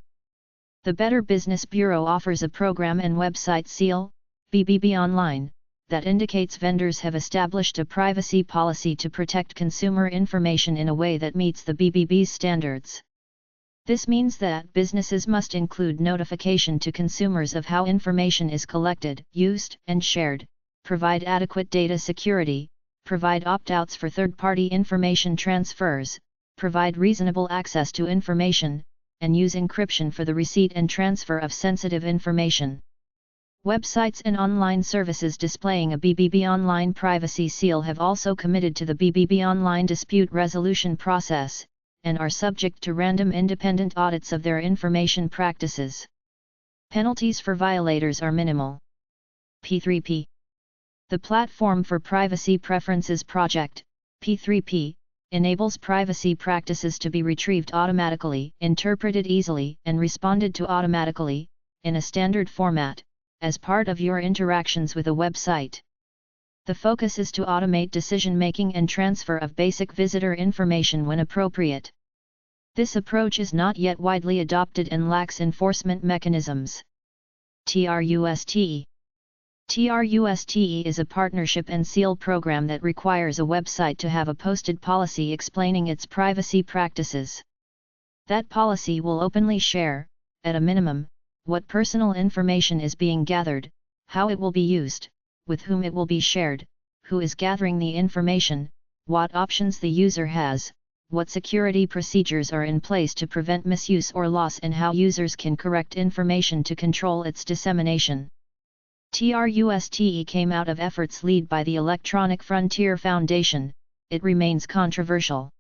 The Better Business Bureau offers a program and website seal, BBB Online, that indicates vendors have established a privacy policy to protect consumer information in a way that meets the BBB's standards. This means that businesses must include notification to consumers of how information is collected, used, and shared, provide adequate data security, provide opt-outs for third-party information transfers, provide reasonable access to information, and use encryption for the receipt and transfer of sensitive information. Websites and online services displaying a BBB Online privacy seal have also committed to the BBB Online dispute resolution process, and are subject to random independent audits of their information practices. Penalties for violators are minimal. P3P. The Platform for Privacy Preferences Project, P3P, enables privacy practices to be retrieved automatically, interpreted easily, and responded to automatically, in a standard format, as part of your interactions with a website. The focus is to automate decision-making and transfer of basic visitor information when appropriate. This approach is not yet widely adopted and lacks enforcement mechanisms. TRUSTE. TRUSTE is a partnership and seal program that requires a website to have a posted policy explaining its privacy practices. That policy will openly share, at a minimum, what personal information is being gathered, how it will be used, with whom it will be shared, who is gathering the information, what options the user has, what security procedures are in place to prevent misuse or loss, and how users can correct information to control its dissemination. TRUSTE came out of efforts led by the Electronic Frontier Foundation. It remains controversial.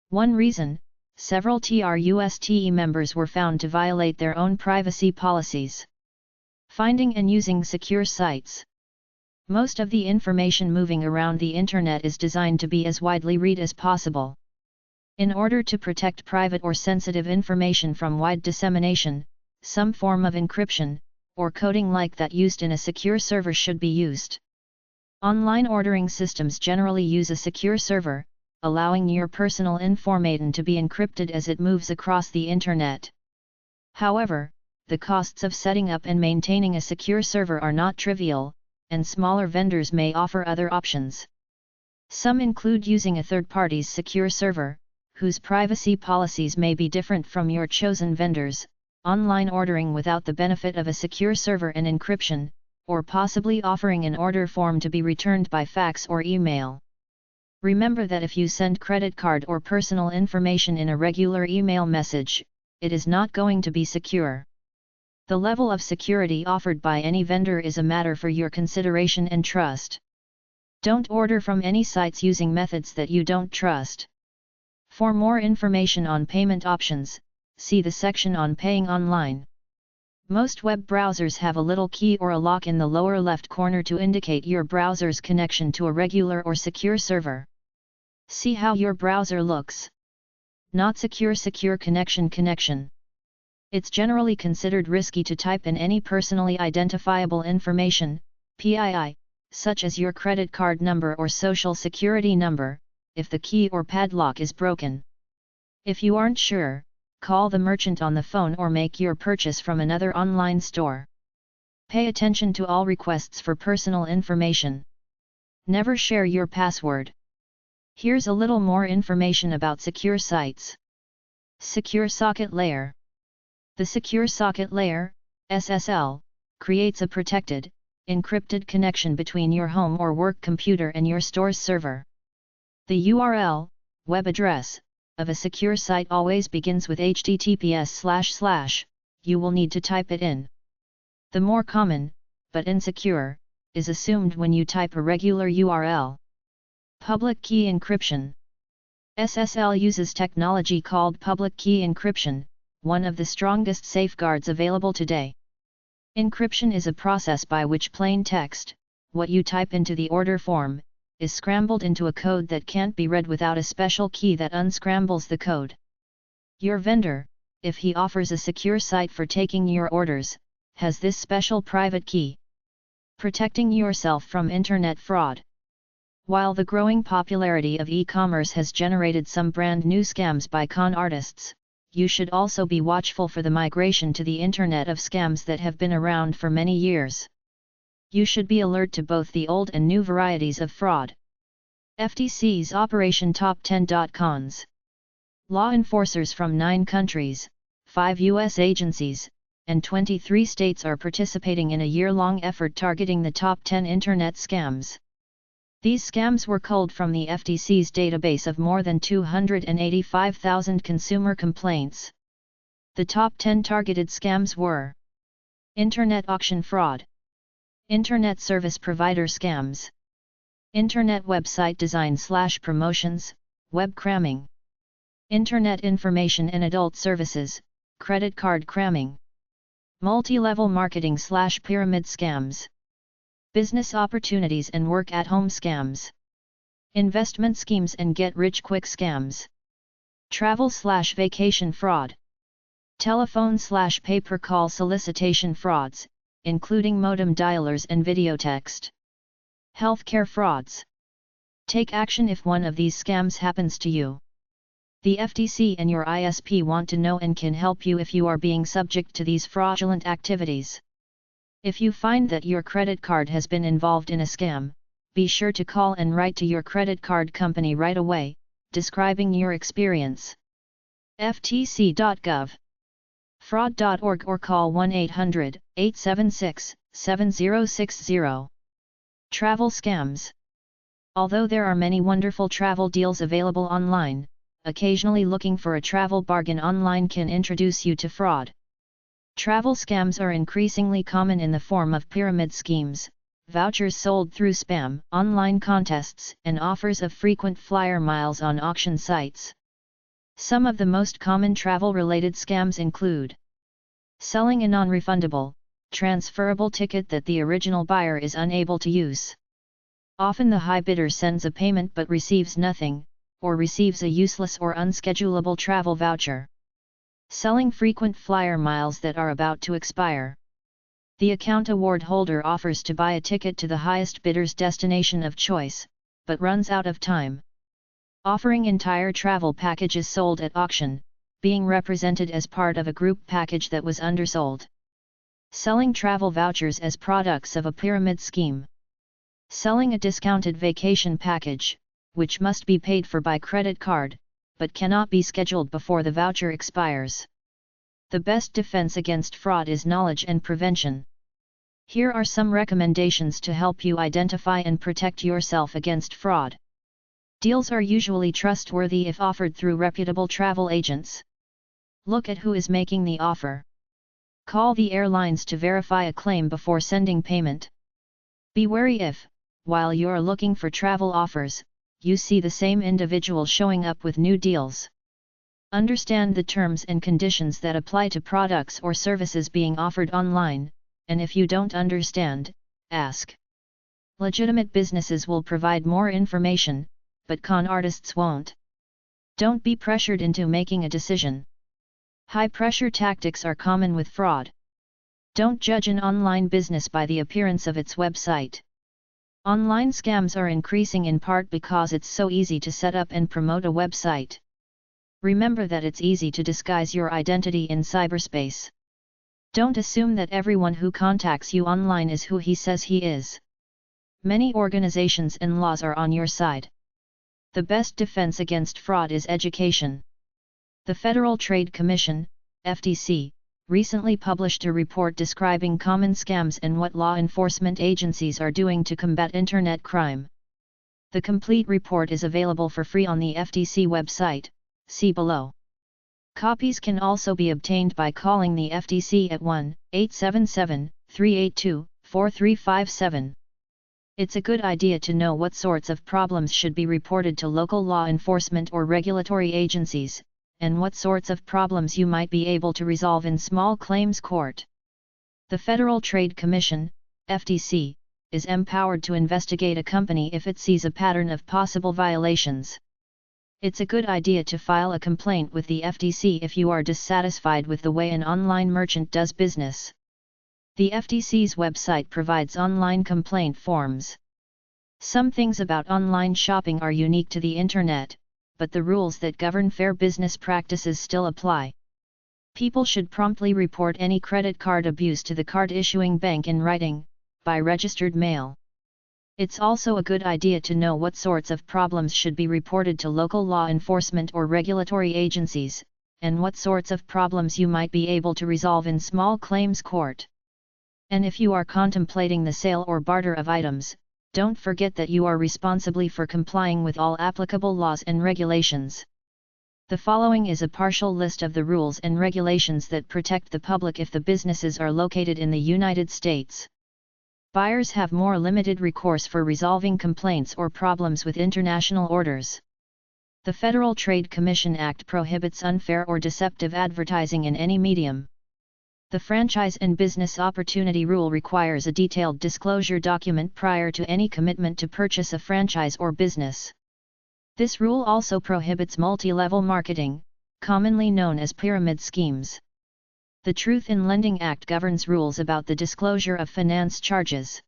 One reason, several TRUSTE members were found to violate their own privacy policies. Finding and using secure sites. Most of the information moving around the Internet is designed to be as widely read as possible. In order to protect private or sensitive information from wide dissemination, some form of encryption, or coding like that used in a secure server should be used. Online ordering systems generally use a secure server, allowing your personal information to be encrypted as it moves across the Internet. However, the costs of setting up and maintaining a secure server are not trivial, and smaller vendors may offer other options. Some include using a third party's secure server, whose privacy policies may be different from your chosen vendor's, online ordering without the benefit of a secure server and encryption, or possibly offering an order form to be returned by fax or email. Remember that if you send credit card or personal information in a regular email message, it is not going to be secure. The level of security offered by any vendor is a matter for your consideration and trust. Don't order from any sites using methods that you don't trust. For more information on payment options, see the section on paying online. Most web browsers have a little key or a lock in the lower left corner to indicate your browser's connection to a regular or secure server. See how your browser looks. Not secure. Secure connection. It's generally considered risky to type in any personally identifiable information, PII, such as your credit card number or social security number, if the key or padlock is broken. If you aren't sure, call the merchant on the phone or make your purchase from another online store. Pay attention to all requests for personal information. Never share your password. Here's a little more information about secure sites. Secure Socket Layer. The Secure Socket Layer, SSL, creates a protected, encrypted connection between your home or work computer and your store's server. The URL, web address, of a secure site always begins with https:// You will need to type it in. The more common, but insecure, is assumed when you type a regular URL. Public key encryption. SSL uses technology called public key encryption, one of the strongest safeguards available today. Encryption is a process by which plain text, what you type into the order form, is scrambled into a code that can't be read without a special key that unscrambles the code. Your vendor, if he offers a secure site for taking your orders, has this special private key. Protecting yourself from internet fraud. While the growing popularity of e-commerce has generated some brand new scams by con artists, you should also be watchful for the migration to the internet of scams that have been around for many years. You should be alert to both the old and new varieties of fraud. FTC's Operation Top 10. Cons. Law enforcers from 9 countries, 5 U.S. agencies, and 23 states are participating in a year-long effort targeting the top 10 internet scams. These scams were culled from the FTC's database of more than 285,000 consumer complaints. The top 10 targeted scams were: Internet auction fraud, Internet service provider scams, Internet website design/promotions, web cramming, Internet information and adult services, credit card cramming, multi-level marketing/pyramid scams, business opportunities and work-at-home scams, investment schemes and get-rich-quick scams, travel/vacation fraud, telephone/pay-per-call solicitation frauds, including modem dialers and video text, healthcare frauds. Take action if one of these scams happens to you. The FTC and your ISP want to know and can help you if you are being subject to these fraudulent activities. If you find that your credit card has been involved in a scam, be sure to call and write to your credit card company right away, describing your experience. ftc.gov, fraud.org or call 1-800-876-7060. Travel scams. Although there are many wonderful travel deals available online, occasionally looking for a travel bargain online can introduce you to fraud. Travel scams are increasingly common in the form of pyramid schemes, vouchers sold through spam, online contests, and offers of frequent flyer miles on auction sites. Some of the most common travel-related scams include selling a non-refundable, transferable ticket that the original buyer is unable to use. Often the high bidder sends a payment but receives nothing, or receives a useless or unschedulable travel voucher. Selling frequent flyer miles that are about to expire. The account award holder offers to buy a ticket to the highest bidder's destination of choice, but runs out of time. Offering entire travel packages sold at auction, being represented as part of a group package that was undersold. Selling travel vouchers as products of a pyramid scheme. Selling a discounted vacation package, which must be paid for by credit card, but cannot be scheduled before the voucher expires. The best defense against fraud is knowledge and prevention. Here are some recommendations to help you identify and protect yourself against fraud. Deals are usually trustworthy if offered through reputable travel agents. Look at who is making the offer. Call the airlines to verify a claim before sending payment. Be wary if, while you're looking for travel offers, you see the same individual showing up with new deals. Understand the terms and conditions that apply to products or services being offered online, and if you don't understand, ask. Legitimate businesses will provide more information, but con artists won't. Don't be pressured into making a decision. High-pressure tactics are common with fraud. Don't judge an online business by the appearance of its website. Online scams are increasing in part because it's so easy to set up and promote a website. Remember that it's easy to disguise your identity in cyberspace. Don't assume that everyone who contacts you online is who he says he is. Many organizations and laws are on your side. The best defense against fraud is education. The Federal Trade Commission, FTC, recently published a report describing common scams and what law enforcement agencies are doing to combat internet crime. The complete report is available for free on the FTC website, see below. Copies can also be obtained by calling the FTC at 1-877-382-4357. It's a good idea to know what sorts of problems should be reported to local law enforcement or regulatory agencies, and what sorts of problems you might be able to resolve in small claims court. The Federal Trade Commission, FTC, is empowered to investigate a company if it sees a pattern of possible violations. It's a good idea to file a complaint with the FTC if you are dissatisfied with the way an online merchant does business. The FTC's website provides online complaint forms. Some things about online shopping are unique to the internet, but the rules that govern fair business practices still apply. People should promptly report any credit card abuse to the card-issuing bank in writing, by registered mail. It's also a good idea to know what sorts of problems should be reported to local law enforcement or regulatory agencies, and what sorts of problems you might be able to resolve in small claims court. And if you are contemplating the sale or barter of items, don't forget that you are responsible for complying with all applicable laws and regulations. The following is a partial list of the rules and regulations that protect the public if the businesses are located in the United States. Buyers have more limited recourse for resolving complaints or problems with international orders. The Federal Trade Commission Act prohibits unfair or deceptive advertising in any medium. The Franchise and Business Opportunity Rule requires a detailed disclosure document prior to any commitment to purchase a franchise or business. This rule also prohibits multi-level marketing, commonly known as pyramid schemes. The Truth in Lending Act governs rules about the disclosure of finance charges.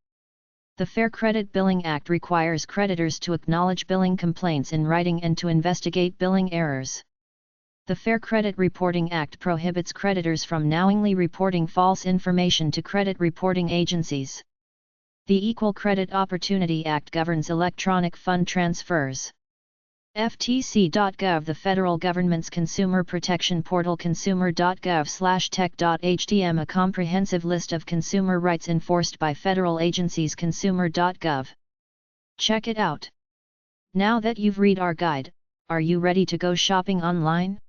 The Fair Credit Billing Act requires creditors to acknowledge billing complaints in writing and to investigate billing errors. The Fair Credit Reporting Act prohibits creditors from knowingly reporting false information to credit reporting agencies. The Equal Credit Opportunity Act governs electronic fund transfers. FTC.gov, the federal government's consumer protection portal, consumer.gov/tech.htm, a comprehensive list of consumer rights enforced by federal agencies. Consumer.gov. Check it out. Now that you've read our guide, are you ready to go shopping online?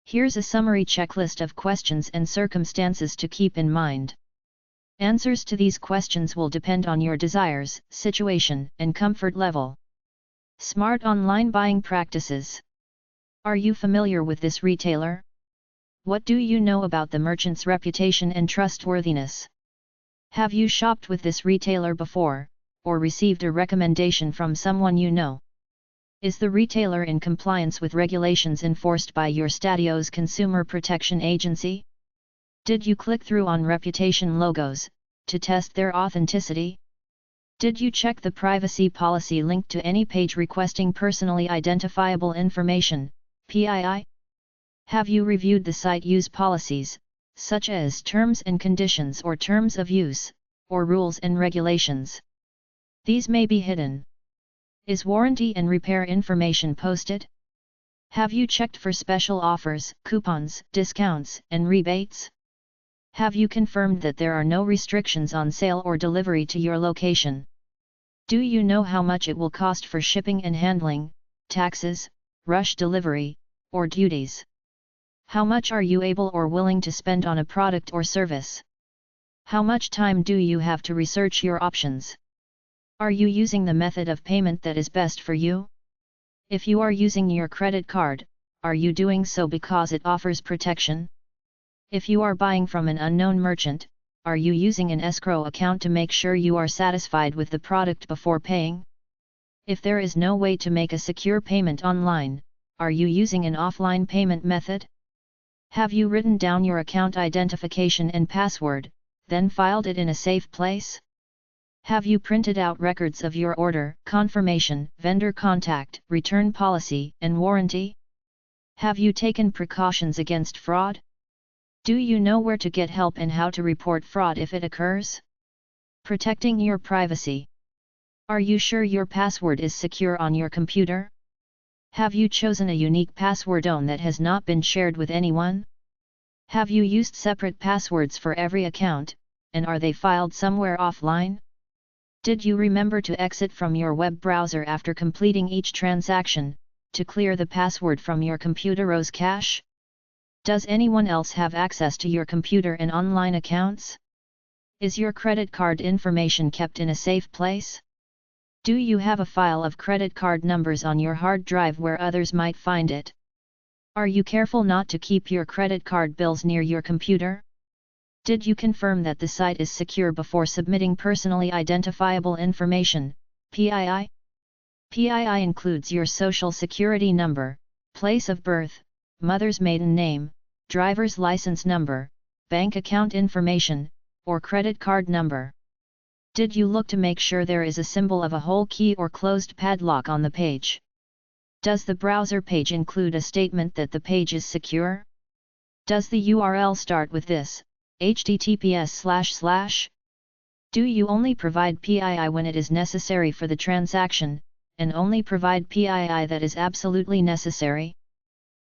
Here's a summary checklist of questions and circumstances to keep in mind. Answers to these questions will depend on your desires, situation, and comfort level. Smart online buying practices. Are you familiar with this retailer? What do you know about the merchant's reputation and trustworthiness? Have you shopped with this retailer before, or received a recommendation from someone you know? Is the retailer in compliance with regulations enforced by your state's consumer protection agency? Did you click through on reputation logos to test their authenticity? Did you check the privacy policy linked to any page requesting personally identifiable information, PII? Have you reviewed the site use policies, such as terms and conditions or terms of use, or rules and regulations? These may be hidden. Is warranty and repair information posted? Have you checked for special offers, coupons, discounts, and rebates? Have you confirmed that there are no restrictions on sale or delivery to your location? Do you know how much it will cost for shipping and handling, taxes, rush delivery, or duties? How much are you able or willing to spend on a product or service? How much time do you have to research your options? Are you using the method of payment that is best for you? If you are using your credit card, are you doing so because it offers protection? If you are buying from an unknown merchant, are you using an escrow account to make sure you are satisfied with the product before paying? If there is no way to make a secure payment online, are you using an offline payment method? Have you written down your account identification and password, then filed it in a safe place? Have you printed out records of your order, confirmation, vendor contact, return policy, and warranty? Have you taken precautions against fraud? Do you know where to get help and how to report fraud if it occurs? Protecting your privacy. Are you sure your password is secure on your computer? Have you chosen a unique password that has not been shared with anyone? Have you used separate passwords for every account, and are they filed somewhere offline? Did you remember to exit from your web browser after completing each transaction, to clear the password from your computer's cache? Does anyone else have access to your computer and online accounts? Is your credit card information kept in a safe place? Do you have a file of credit card numbers on your hard drive where others might find it? Are you careful not to keep your credit card bills near your computer? Did you confirm that the site is secure before submitting personally identifiable information, PII? PII includes your social security number, place of birth, mother's maiden name, driver's license number, bank account information, or credit card number. Did you look to make sure there is a symbol of a whole key or closed padlock on the page? Does the browser page include a statement that the page is secure? Does the URL start with this, https://? Do you only provide PII when it is necessary for the transaction, and only provide PII that is absolutely necessary?